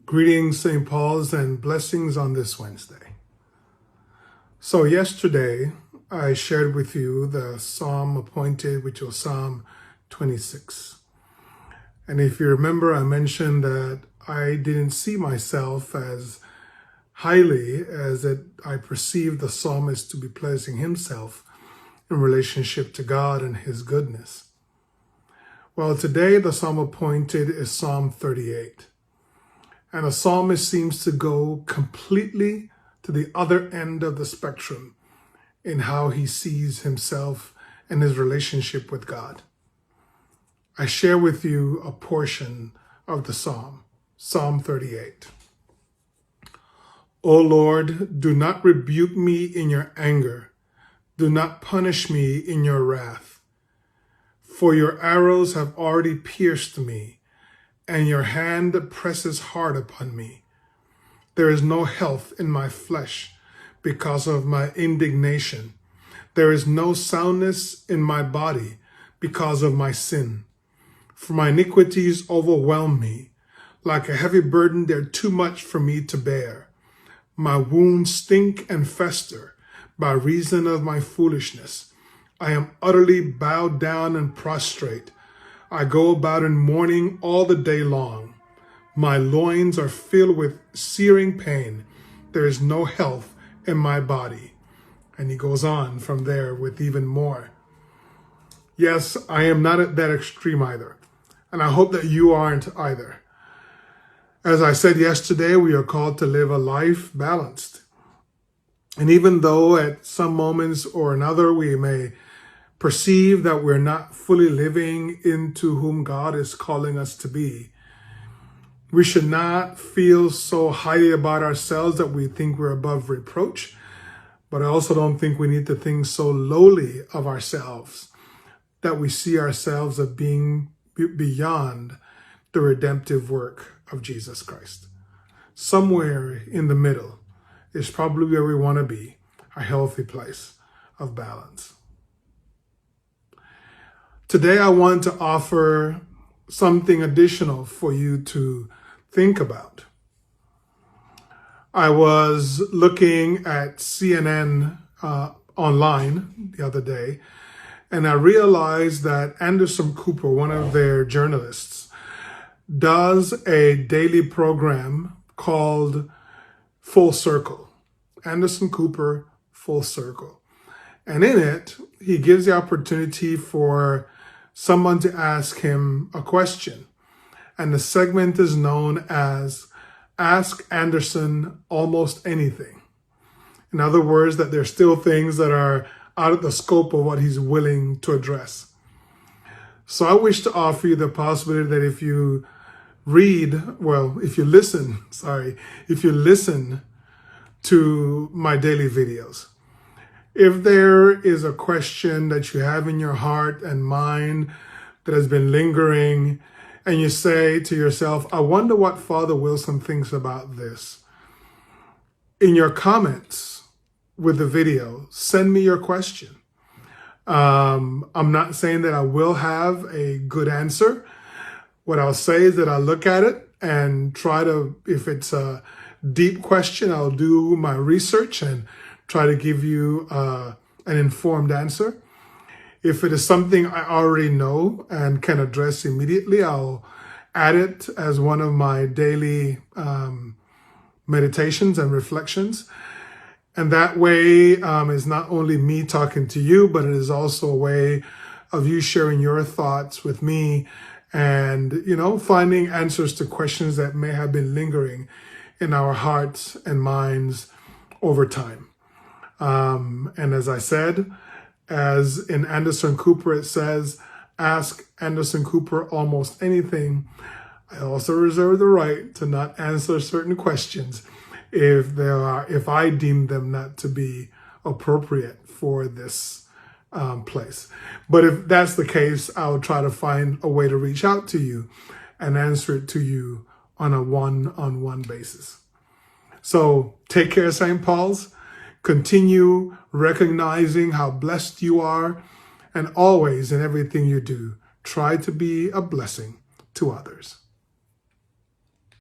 Greetings, St. Paul's, and blessings on this Wednesday. So yesterday, I shared with you the Psalm appointed, which was Psalm 26. And if you remember, I mentioned that I didn't see myself as highly as that I perceived the psalmist to be placing himself in relationship to God and his goodness. Well, today the Psalm appointed is Psalm 38. And the psalmist seems to go completely to the other end of the spectrum in how he sees himself and his relationship with God. I share with you a portion of the psalm, Psalm 38. O Lord, do not rebuke me in your anger. Do not punish me in your wrath. For your arrows have already pierced me, and your hand presses hard upon me. There is no health in my flesh because of my indignation. There is no soundness in my body because of my sin. For my iniquities overwhelm me. Like a heavy burden, they're too much for me to bear. My wounds stink and fester by reason of my foolishness. I am utterly bowed down and prostrate. I go about in mourning all the day long. My loins are filled with searing pain. There is no health in my body. And he goes on from there with even more. Yes, I am not at that extreme either. And I hope that you aren't either. As I said yesterday, we are called to live a life balanced. And even though at some moments or another we may perceive that we're not fully living into whom God is calling us to be, we should not feel so highly about ourselves that we think we're above reproach. But I also don't think we need to think so lowly of ourselves that we see ourselves as being beyond the redemptive work of Jesus Christ. Somewhere in the middle is probably where we want to be, a healthy place of balance. Today, I want to offer something additional for you to think about. I was looking at CNN online the other day, and I realized that Anderson Cooper, one of their journalists, does a daily program called Full Circle. Anderson Cooper, Full Circle. And in it, he gives the opportunity for someone to ask him a question. And the segment is known as Ask Anderson Almost Anything. In other words, that there's still things that are out of the scope of what he's willing to address. So I wish to offer you the possibility that if you listen to my daily videos, if there is a question that you have in your heart and mind that has been lingering, and you say to yourself, I wonder what Father Wilson thinks about this, in your comments with the video, send me your question. I'm not saying that I will have a good answer. What I'll say is that I'll look at it and try to, if it's a deep question, I'll do my research and try to give you an informed answer. If it is something I already know and can address immediately, I'll add it as one of my daily meditations and reflections. And that way is not only me talking to you, but it is also a way of you sharing your thoughts with me and, finding answers to questions that may have been lingering in our hearts and minds over time. And as I said, as in Anderson Cooper, it says, ask Anderson Cooper almost anything. I also reserve the right to not answer certain questions if I deem them not to be appropriate for this place. But if that's the case, I'll try to find a way to reach out to you and answer it to you on a one-on-one basis. So take care, St. Paul's. Continue recognizing how blessed you are, and always in everything you do, try to be a blessing to others.